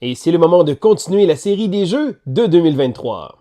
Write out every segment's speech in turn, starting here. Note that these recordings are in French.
Et c'est le moment de continuer la série des jeux de 2023.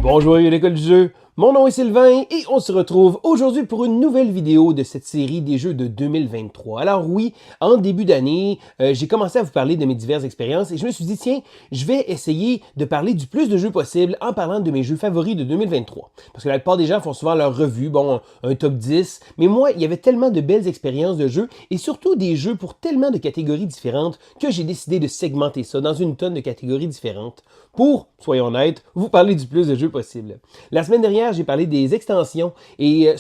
Bonjour à l'école du jeu, mon nom est Sylvain et on se retrouve aujourd'hui pour une nouvelle vidéo de cette série des jeux de 2023. Alors oui, en début d'année, j'ai commencé à vous parler de mes diverses expériences et je me suis dit tiens, je vais essayer de parler du plus de jeux possible en parlant de mes jeux favoris de 2023. Parce que la plupart des gens font souvent leur revue, bon, un top 10, mais moi, il y avait tellement de belles expériences de jeux et surtout des jeux pour tellement de catégories différentes que j'ai décidé de segmenter ça dans une tonne de catégories différentes pour, soyons honnêtes, vous parler du plus de jeux possible. La semaine dernière, j'ai parlé des extensions et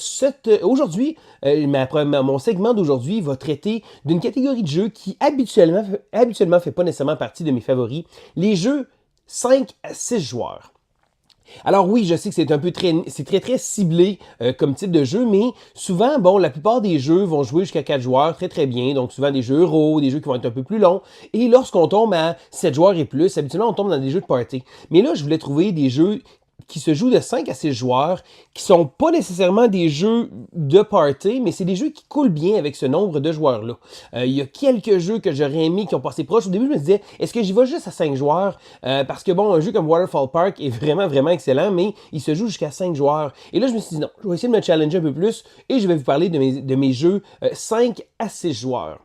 aujourd'hui, mon segment d'aujourd'hui va traiter d'une catégorie de jeux qui habituellement fait pas nécessairement partie de mes favoris, les jeux 5 à 6 joueurs. Alors oui, je sais que c'est très ciblé comme type de jeu, mais souvent, bon, la plupart des jeux vont jouer jusqu'à 4 joueurs très bien, donc souvent des jeux euro, des jeux qui vont être un peu plus longs, et lorsqu'on tombe à 7 joueurs et plus, habituellement on tombe dans des jeux de party. Mais là, je voulais trouver des jeux qui se jouent de 5 à 6 joueurs, qui sont pas nécessairement des jeux de party, mais c'est des jeux qui coulent bien avec ce nombre de joueurs-là. Il y a quelques jeux que j'aurais aimé qui ont passé proche. Au début, je me disais, est-ce que j'y vais juste à 5 joueurs? Parce que bon, un jeu comme Waterfall Park est vraiment excellent, mais il se joue jusqu'à 5 joueurs. Et là, je me suis dit, non, je vais essayer de me challenger un peu plus et je vais vous parler de mes jeux 5 à 6 joueurs.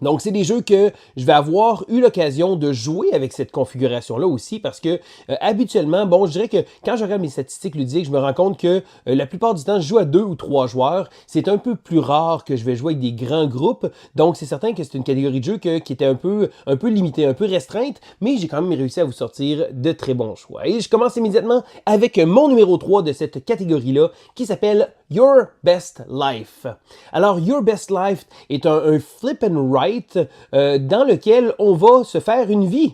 Donc, c'est des jeux que je vais avoir eu l'occasion de jouer avec cette configuration-là aussi parce que habituellement, bon, je dirais que quand je regarde mes statistiques ludiques, je me rends compte que la plupart du temps, je joue à 2 ou 3 joueurs. C'est un peu plus rare que je vais jouer avec des grands groupes. Donc, c'est certain que c'est une catégorie de jeu qui était un peu limitée, un peu restreinte, mais j'ai quand même réussi à vous sortir de très bons choix. Et je commence immédiatement avec mon numéro 3 de cette catégorie-là qui s'appelle Your Best Life. Alors, Your Best Life est un flip and write dans lequel on va se faire une vie.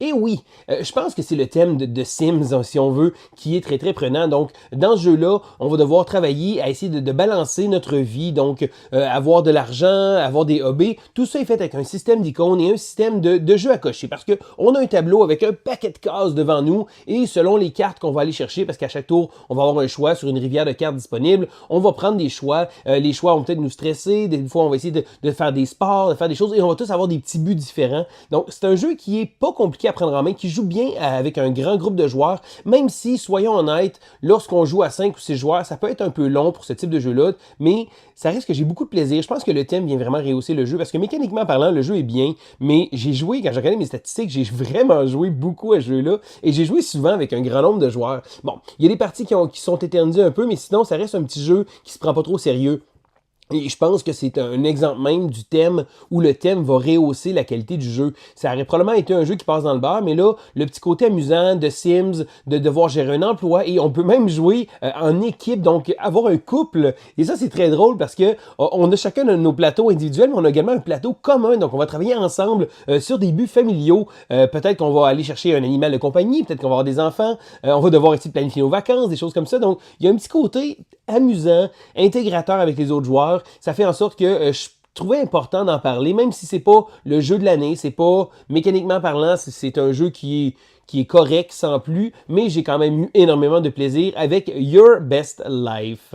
Et oui, je pense que c'est le thème de Sims, si on veut, qui est très prenant. Donc, dans ce jeu-là, on va devoir travailler à essayer de balancer notre vie, donc avoir de l'argent, avoir des hobbies. Tout ça est fait avec un système d'icônes et un système de jeux à cocher. Parce que on a un tableau avec un paquet de cases devant nous et selon les cartes qu'on va aller chercher, parce qu'à chaque tour, on va avoir un choix sur une rivière de cartes disponibles, on va prendre des choix. Les choix vont peut-être nous stresser. Des fois, on va essayer de faire des sports, de faire des choses et on va tous avoir des petits buts différents. Donc, c'est un jeu qui est pas compliqué à prendre en main, qui joue bien avec un grand groupe de joueurs, même si, soyons honnêtes, lorsqu'on joue à 5 ou 6 joueurs, ça peut être un peu long pour ce type de jeu-là, mais ça reste que j'ai beaucoup de plaisir. Je pense que le thème vient vraiment rehausser le jeu, parce que mécaniquement parlant, le jeu est bien, mais j'ai joué, quand j'ai regardé mes statistiques, j'ai vraiment joué beaucoup à ce jeu-là, et j'ai joué souvent avec un grand nombre de joueurs. Bon, il y a des parties qui sont éternisées un peu, mais sinon, ça reste un petit jeu qui se prend pas trop au sérieux. Et je pense que c'est un exemple même du thème où le thème va rehausser la qualité du jeu. Ça aurait probablement été un jeu qui passe dans le bar, mais là, le petit côté amusant de Sims, de devoir gérer un emploi, et on peut même jouer en équipe, donc avoir un couple. Et ça, c'est très drôle parce que on a chacun de nos plateaux individuels, mais on a également un plateau commun. Donc, on va travailler ensemble sur des buts familiaux. Peut-être qu'on va aller chercher un animal de compagnie, peut-être qu'on va avoir des enfants. On va devoir essayer de planifier nos vacances, des choses comme ça. Donc, il y a un petit côté amusant, intégrateur avec les autres joueurs. Ça fait en sorte que je trouvais important d'en parler, même si c'est pas le jeu de l'année, c'est pas mécaniquement parlant, c'est un jeu qui est correct sans plus, mais j'ai quand même eu énormément de plaisir avec Your Best Life.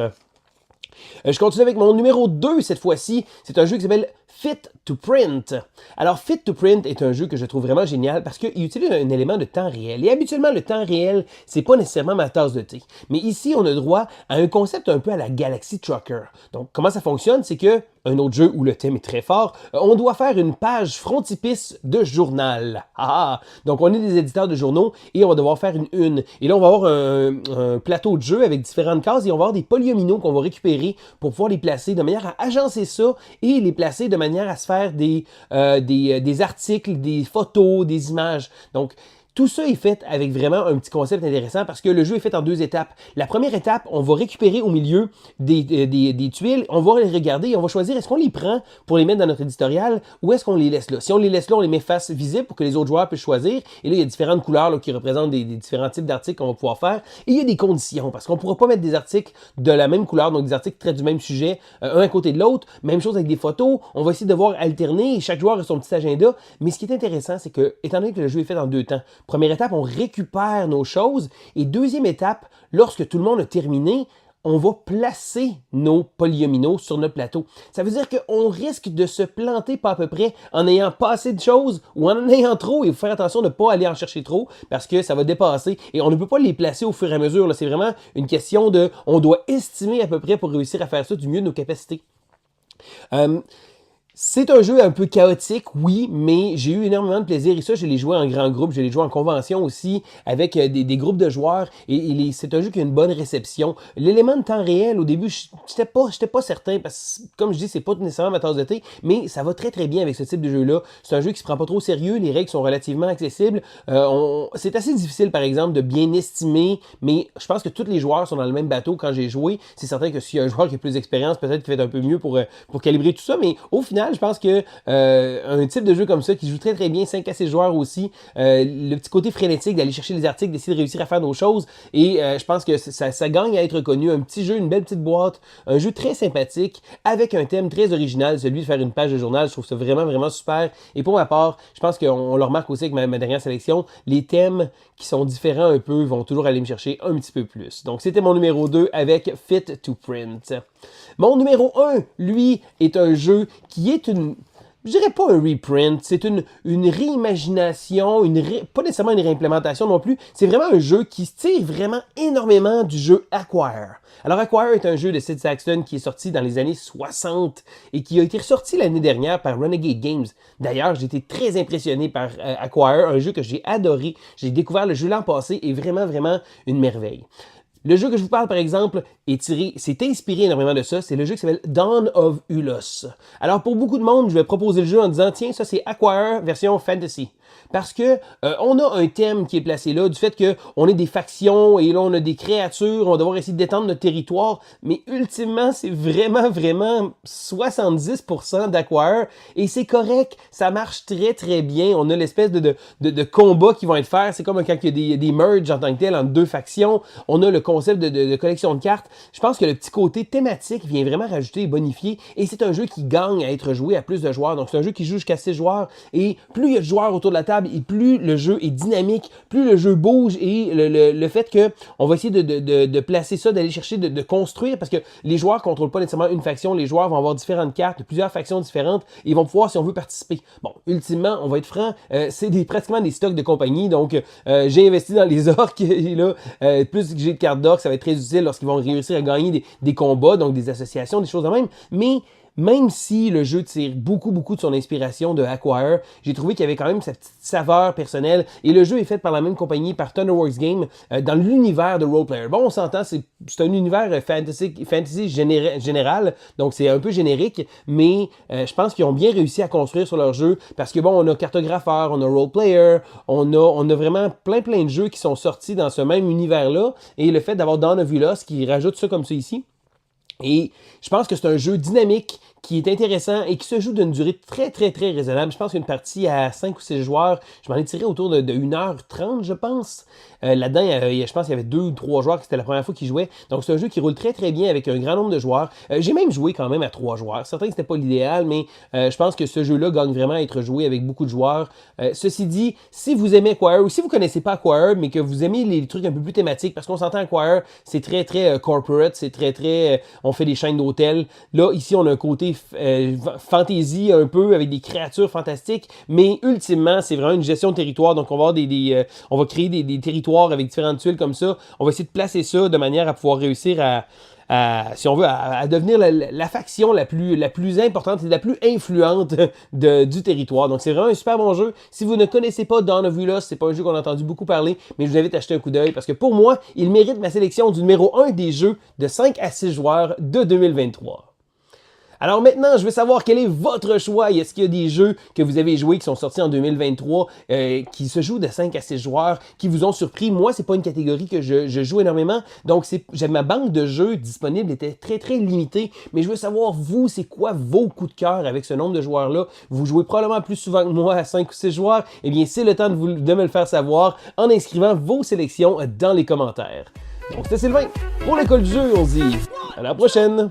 Je continue avec mon numéro 2 cette fois-ci. C'est un jeu qui s'appelle Fit to Print. Alors, Fit to Print est un jeu que je trouve vraiment génial parce qu'il utilise un élément de temps réel. Et habituellement, le temps réel, c'est pas nécessairement ma tasse de thé. Mais ici, on a droit à un concept un peu à la Galaxy Trucker. Donc, comment ça fonctionne? C'est que un autre jeu où le thème est très fort, on doit faire une page frontispice de journal. Donc, on est des éditeurs de journaux et on va devoir faire une une. Et là, on va avoir un plateau de jeu avec différentes cases et on va avoir des polyomino qu'on va récupérer pour pouvoir les placer de manière à agencer ça et les placer de manière à se faire des articles, des photos, des images. Donc, tout ça est fait avec vraiment un petit concept intéressant parce que le jeu est fait en 2 étapes. La première étape, on va récupérer au milieu des tuiles, on va les regarder et on va choisir est-ce qu'on les prend pour les mettre dans notre éditorial ou est-ce qu'on les laisse là. Si on les laisse là, on les met face visible pour que les autres joueurs puissent choisir. Et là, il y a différentes couleurs là, qui représentent des différents types d'articles qu'on va pouvoir faire. Et il y a des conditions parce qu'on ne pourra pas mettre des articles de la même couleur, donc des articles qui traitent du même sujet, un à côté de l'autre. Même chose avec des photos. On va essayer de devoir alterner et chaque joueur a son petit agenda. Mais ce qui est intéressant, c'est que, étant donné que le jeu est fait en 2 temps, Première étape, on récupère nos choses. Et deuxième étape, lorsque tout le monde a terminé, on va placer nos polyomino sur notre plateau. Ça veut dire qu'on risque de se planter pas à peu près en ayant pas assez de choses ou en ayant trop. Il faut faire attention de ne pas aller en chercher trop parce que ça va dépasser et on ne peut pas les placer au fur et à mesure. C'est vraiment une question de... On doit estimer à peu près pour réussir à faire ça du mieux de nos capacités. C'est un jeu un peu chaotique, oui, mais j'ai eu énormément de plaisir et ça, je l'ai joué en grand groupe, je l'ai joué en convention aussi avec des groupes de joueurs et c'est un jeu qui a une bonne réception. L'élément de temps réel, au début, j'étais pas certain parce que, comme je dis, c'est pas nécessairement ma tasse de thé, mais ça va très très bien avec ce type de jeu-là. C'est un jeu qui se prend pas trop au sérieux, les règles sont relativement accessibles. C'est assez difficile, par exemple, de bien estimer, mais je pense que tous les joueurs sont dans le même bateau quand j'ai joué. C'est certain que s'il y a un joueur qui a plus d'expérience, peut-être qu'il fait un peu mieux pour calibrer tout ça, mais au final, je pense que un type de jeu comme ça qui joue très très bien, 5 à 6 joueurs aussi, le petit côté frénétique d'aller chercher les articles, d'essayer de réussir à faire nos choses et je pense que ça gagne à être connu. Un petit jeu, une belle petite boîte, un jeu très sympathique avec un thème très original, celui de faire une page de journal. Je trouve ça vraiment vraiment super et pour ma part, je pense qu'on le remarque aussi avec ma dernière sélection, les thèmes qui sont différents un peu vont toujours aller me chercher un petit peu plus. Donc c'était mon numéro 2 avec Fit to Print. Mon numéro 1, lui, est un jeu qui est je dirais pas un reprint, c'est une réimagination, pas nécessairement une réimplémentation non plus, c'est vraiment un jeu qui se tire vraiment énormément du jeu Acquire. Alors Acquire est un jeu de Sid Saxton qui est sorti dans les années 60 et qui a été ressorti l'année dernière par Renegade Games. D'ailleurs, j'ai été très impressionné par Acquire, un jeu que j'ai adoré. J'ai découvert le jeu l'an passé et vraiment, vraiment une merveille. Le jeu que je vous parle, par exemple, s'est inspiré énormément de ça. C'est le jeu qui s'appelle Dawn of Ulos. Alors, pour beaucoup de monde, je vais proposer le jeu en disant, tiens, ça c'est Acquire version Fantasy. Parce que on a un thème qui est placé là, du fait qu'on est des factions et là on a des créatures, on va devoir essayer d'étendre notre territoire, mais ultimement c'est vraiment 70% d'Acquire et c'est correct, ça marche très très bien. On a l'espèce de combats qui vont être faits, c'est comme quand il y a des merges en tant que tel entre deux factions, on a le concept de collection de cartes. Je pense que le petit côté thématique vient vraiment rajouter et bonifier et c'est un jeu qui gagne à être joué à plus de joueurs, donc c'est un jeu qui joue jusqu'à 6 joueurs et plus il y a de joueurs autour de la table et plus le jeu est dynamique, plus le jeu bouge et le fait que on va essayer de placer ça, d'aller chercher, de construire, parce que les joueurs ne contrôlent pas nécessairement une faction, les joueurs vont avoir différentes cartes, plusieurs factions différentes, et ils vont pouvoir, si on veut, participer. Bon, ultimement, on va être franc, c'est pratiquement des stocks de compagnie, donc j'ai investi dans les orques, et là, plus que j'ai de cartes d'orques, ça va être très utile lorsqu'ils vont réussir à gagner des combats, donc des associations, des choses de même, mais même si le jeu tire beaucoup de son inspiration de Acquire, j'ai trouvé qu'il y avait quand même sa petite saveur personnelle et le jeu est fait par la même compagnie, par Thunderworks Game, dans l'univers de Roleplayer. Bon, on s'entend, c'est un univers fantasy général, donc c'est un peu générique, mais je pense qu'ils ont bien réussi à construire sur leur jeu parce que bon, on a cartographeur, on a Roleplayer, on a vraiment plein de jeux qui sont sortis dans ce même univers-là et le fait d'avoir Dawn of Ulos qui rajoute ça comme ça ici. Et je pense que c'est un jeu dynamique qui est intéressant et qui se joue d'une durée très raisonnable. Je pense qu'une partie à 5 ou 6 joueurs, je m'en ai tiré autour de 1h30, je pense. Là-dedans, je pense qu'il y avait 2 ou 3 joueurs, c'était la première fois qu'ils jouaient. Donc c'est un jeu qui roule très bien avec un grand nombre de joueurs. J'ai même joué quand même à 3 joueurs. Certains que c'était pas l'idéal, mais je pense que ce jeu-là gagne vraiment à être joué avec beaucoup de joueurs. Ceci dit, si vous aimez Acquire ou si vous connaissez pas Acquire, mais que vous aimez les trucs un peu plus thématiques, parce qu'on s'entend Acquire, c'est très corporate, c'est très on fait des chaînes d'hôtels. Là, ici, on a un côté fantasy un peu avec des créatures fantastiques, mais ultimement, c'est vraiment une gestion de territoire. Donc, on va avoir on va créer des territoires avec différentes tuiles comme ça. On va essayer de placer ça de manière à pouvoir réussir si on veut, à devenir la faction la plus importante et la plus influente du territoire. Donc, c'est vraiment un super bon jeu. Si vous ne connaissez pas Dawn of Ulos, c'est pas un jeu qu'on a entendu beaucoup parler, mais je vous invite à jeter un coup d'œil parce que pour moi, il mérite ma sélection du numéro 1 des jeux de 5 à 6 joueurs de 2023. Alors maintenant, je veux savoir quel est votre choix. Est-ce qu'il y a des jeux que vous avez joués qui sont sortis en 2023, qui se jouent de 5 à 6 joueurs, qui vous ont surpris? Moi, c'est pas une catégorie que je joue énormément. Donc, ma banque de jeux disponible était très limitée. Mais je veux savoir, vous, c'est quoi vos coups de cœur avec ce nombre de joueurs-là? Vous jouez probablement plus souvent que moi à 5 ou 6 joueurs. Eh bien, c'est le temps de me le faire savoir en inscrivant vos sélections dans les commentaires. Donc, c'était Sylvain. Pour l'école du jeu, on se dit à la prochaine!